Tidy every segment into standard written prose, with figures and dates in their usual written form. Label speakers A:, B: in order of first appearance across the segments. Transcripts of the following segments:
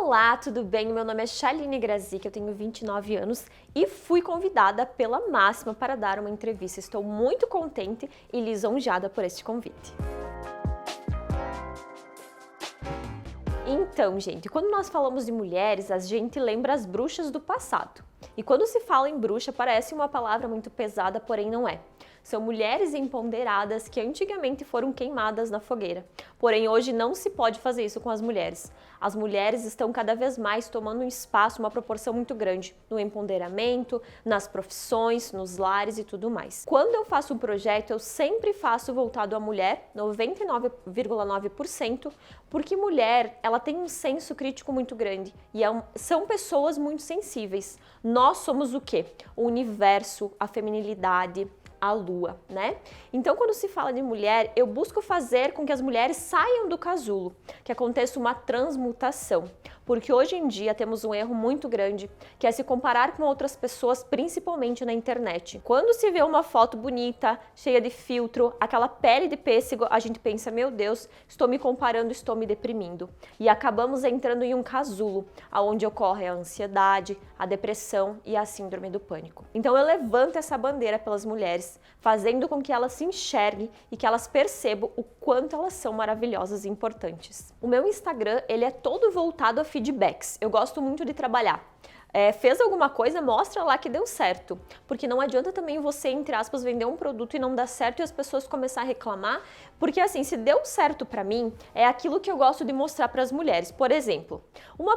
A: Olá, tudo bem? Meu nome é Shaline Grazik, eu tenho 29 anos e fui convidada pela Máxima para dar uma entrevista. Estou muito contente e lisonjeada por este convite. Então, gente, quando nós falamos de mulheres, a gente lembra as bruxas do passado. E quando se fala em bruxa, parece uma palavra muito pesada, porém não é. São mulheres empoderadas que antigamente foram queimadas na fogueira. Porém, hoje não se pode fazer isso com as mulheres. As mulheres estão cada vez mais tomando um espaço, uma proporção muito grande no empoderamento, nas profissões, nos lares e tudo mais. Quando eu faço um projeto, eu sempre faço voltado à mulher, 99,9%, porque mulher, ela tem um senso crítico muito grande e são pessoas muito sensíveis. Nós somos o quê? O universo, a feminilidade, a lua, né? Então, quando se fala de mulher, eu busco fazer com que as mulheres saiam do casulo, que aconteça uma transmutação. Porque hoje em dia temos um erro muito grande, que é se comparar com outras pessoas, principalmente na internet. Quando se vê uma foto bonita, cheia de filtro, aquela pele de pêssego, a gente pensa, meu Deus, estou me comparando, estou me deprimindo. E acabamos entrando em um casulo, onde ocorre a ansiedade, a depressão e a síndrome do pânico. Então eu levanto essa bandeira pelas mulheres, fazendo com que elas se enxerguem e que elas percebam o quanto elas são maravilhosas e importantes. O meu Instagram, ele é todo voltado a feedbacks. Eu gosto muito de trabalhar. Fez alguma coisa, mostra lá que deu certo. Porque não adianta também você, entre aspas, vender um produto e não dar certo e as pessoas começarem a reclamar. Porque assim, se deu certo pra mim, é aquilo que eu gosto de mostrar para as mulheres. Por exemplo, uma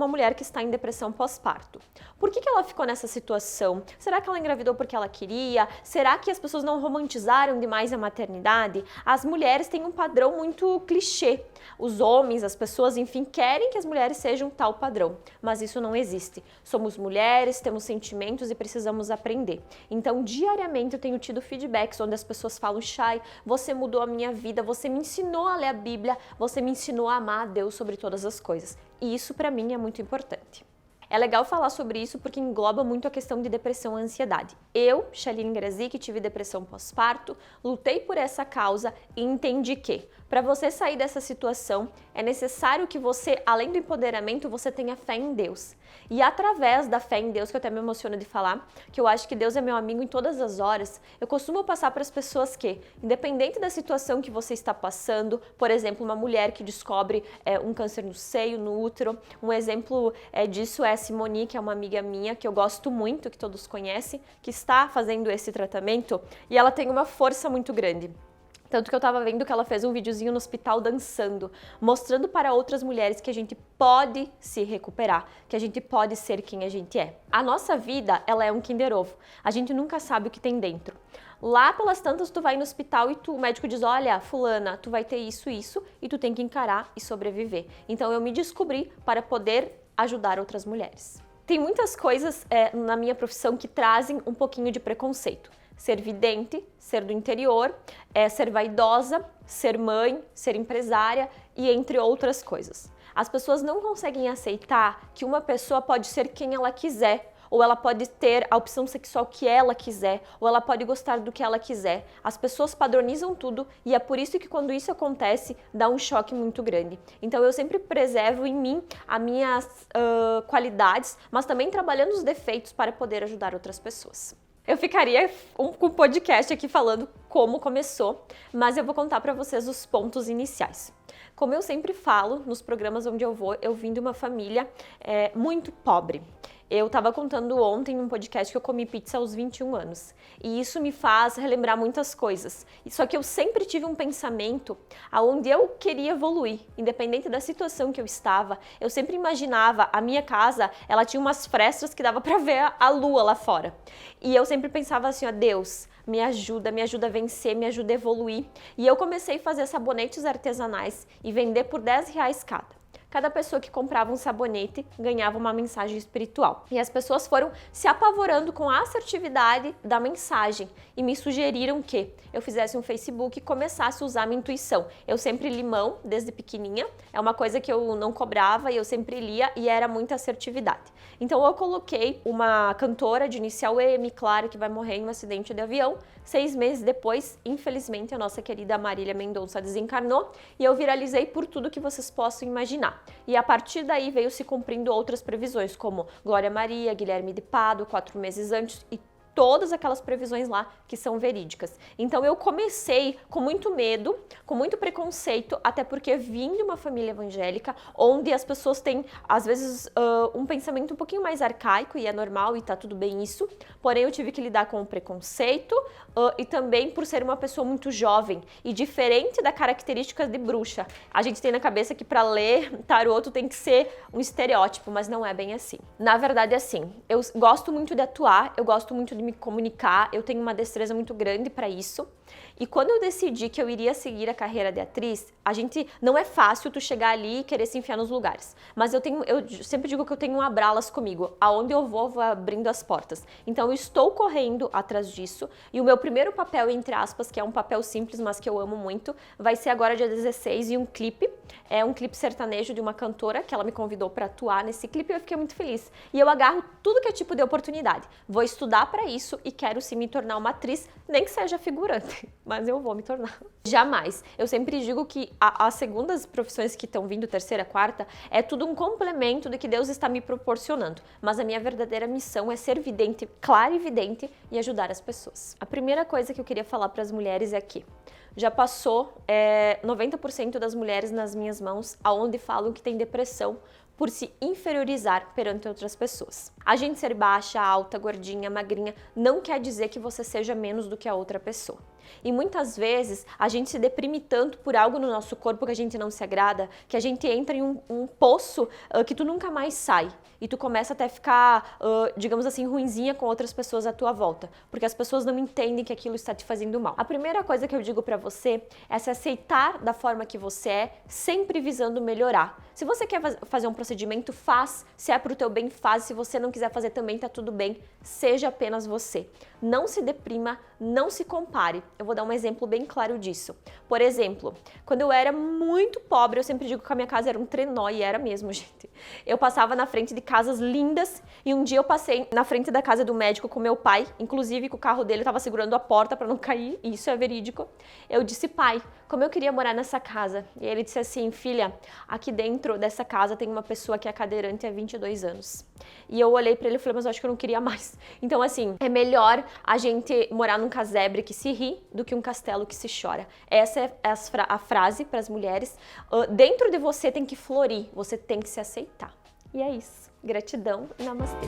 A: mulher que está em depressão pós-parto. Por que ela ficou nessa situação? Será que ela engravidou porque ela queria? Será que as pessoas não romantizaram demais a maternidade? As mulheres têm um padrão muito clichê. Os homens, as pessoas, enfim, querem que as mulheres sejam tal padrão. Mas isso não existe. Somos mulheres, temos sentimentos e precisamos aprender. Então, diariamente eu tenho tido feedbacks onde as pessoas falam, Chay, você mudou a minha vida, você me ensinou a ler a Bíblia, você me ensinou a amar a Deus sobre todas as coisas. E isso para mim é muito importante. É legal falar sobre isso porque engloba muito a questão de depressão e ansiedade. Eu, Shaline Grazik, tive depressão pós-parto, lutei por essa causa e entendi que, para você sair dessa situação, é necessário que você, além do empoderamento, você tenha fé em Deus. E através da fé em Deus, que eu até me emociono de falar, que eu acho que Deus é meu amigo em todas as horas, eu costumo passar para as pessoas que, independente da situação que você está passando, por exemplo, uma mulher que descobre um câncer no seio, no útero, um exemplo disso é a Simone, que é uma amiga minha, que eu gosto muito, que todos conhecem, que está fazendo esse tratamento e ela tem uma força muito grande. Tanto que eu tava vendo que ela fez um videozinho no hospital dançando, mostrando para outras mulheres que a gente pode se recuperar, que a gente pode ser quem a gente é. A nossa vida, ela é um Kinder Ovo. A gente nunca sabe o que tem dentro. Lá pelas tantas, tu vai no hospital e o médico diz, olha, fulana, tu vai ter isso, e tu tem que encarar e sobreviver. Então eu me descobri para poder ajudar outras mulheres. Tem muitas coisas na minha profissão que trazem um pouquinho de preconceito. Ser vidente, ser do interior, ser vaidosa, ser mãe, ser empresária e entre outras coisas. As pessoas não conseguem aceitar que uma pessoa pode ser quem ela quiser, ou ela pode ter a opção sexual que ela quiser, ou ela pode gostar do que ela quiser. As pessoas padronizam tudo e é por isso que quando isso acontece, dá um choque muito grande. Então eu sempre preservo em mim as minhas qualidades, mas também trabalhando os defeitos para poder ajudar outras pessoas. Eu ficaria com um podcast aqui falando como começou, mas eu vou contar para vocês os pontos iniciais. Como eu sempre falo nos programas onde eu vou, eu vim de uma família muito pobre. Eu estava contando ontem num podcast que eu comi pizza aos 21 anos. E isso me faz relembrar muitas coisas. Só que eu sempre tive um pensamento aonde eu queria evoluir. Independente da situação que eu estava, eu sempre imaginava a minha casa, ela tinha umas frestas que dava para ver a lua lá fora. E eu sempre pensava assim, ó, Deus, me ajuda a vencer, me ajuda a evoluir. E eu comecei a fazer sabonetes artesanais e vender por R$10 cada. Cada pessoa que comprava um sabonete ganhava uma mensagem espiritual. E as pessoas foram se apavorando com a assertividade da mensagem e me sugeriram que eu fizesse um Facebook e começasse a usar a minha intuição. Eu sempre li mão desde pequenininha, é uma coisa que eu não cobrava e eu sempre lia e era muita assertividade. Então eu coloquei uma cantora de inicial M, Clara, que vai morrer em um acidente de avião. 6 meses depois, infelizmente, a nossa querida Marília Mendonça desencarnou e eu viralizei por tudo que vocês possam imaginar. E a partir daí veio se cumprindo outras previsões, como Glória Maria, Guilherme de Pádua, 4 meses antes, e todas aquelas previsões lá que são verídicas. Então eu comecei com muito medo, com muito preconceito, até porque vim de uma família evangélica, onde as pessoas têm, às vezes, um pensamento um pouquinho mais arcaico, e é normal e tá tudo bem isso, porém eu tive que lidar com o preconceito e também por ser uma pessoa muito jovem e diferente da característica de bruxa. A gente tem na cabeça que para ler tarô tu tem que ser um estereótipo, mas não é bem assim. Na verdade é assim, eu gosto muito de atuar, eu gosto muito de me comunicar, eu tenho uma destreza muito grande para isso. E quando eu decidi que eu iria seguir a carreira de atriz, não é fácil tu chegar ali e querer se enfiar nos lugares. Mas eu sempre digo que eu tenho um abraças comigo, aonde eu vou abrindo as portas. Então eu estou correndo atrás disso e o meu primeiro papel, entre aspas, que é um papel simples, mas que eu amo muito, vai ser agora dia 16 e um clipe. É um clipe sertanejo de uma cantora que ela me convidou para atuar nesse clipe e eu fiquei muito feliz. E eu agarro tudo que é tipo de oportunidade. Vou estudar para isso e quero sim me tornar uma atriz, nem que seja figurante, mas eu vou me tornar. Jamais. Eu sempre digo que as segundas profissões que estão vindo, terceira, quarta, é tudo um complemento do que Deus está me proporcionando. Mas a minha verdadeira missão é ser vidente, clara e vidente e ajudar as pessoas. A primeira coisa que eu queria falar para as mulheres é que já passou 90% das mulheres nas minhas mãos aonde falam que tem depressão por se inferiorizar perante outras pessoas. A gente ser baixa, alta, gordinha, magrinha não quer dizer que você seja menos do que a outra pessoa. E muitas vezes a gente se deprime tanto por algo no nosso corpo que a gente não se agrada, que a gente entra em um poço que tu nunca mais sai. E tu começa até a ficar, digamos assim, ruinzinha com outras pessoas à tua volta, porque as pessoas não entendem que aquilo está te fazendo mal. A primeira coisa que eu digo pra você é se aceitar da forma que você é, sempre visando melhorar. Se você quer fazer um procedimento, faz. Se é pro teu bem, faz. Se você não quiser fazer também, tá tudo bem. Seja apenas você. Não se deprima, não se compare. Eu vou dar um exemplo bem claro disso. Por exemplo, quando eu era muito pobre, eu sempre digo que a minha casa era um trenó, e era mesmo, gente. Eu passava na frente de casas lindas, e um dia eu passei na frente da casa do médico com meu pai, inclusive que o carro dele estava segurando a porta para não cair, e isso é verídico. Eu disse: pai, como eu queria morar nessa casa. E ele disse assim: filha, aqui dentro dessa casa tem uma pessoa que é cadeirante há 22 anos. E eu olhei para ele e falei: mas eu acho que eu não queria mais. Então assim, é melhor a gente morar num casebre que se ri do que um castelo que se chora. Essa é a frase para as mulheres. Dentro de você tem que florir, você tem que se aceitar. E é isso. Gratidão e namastê.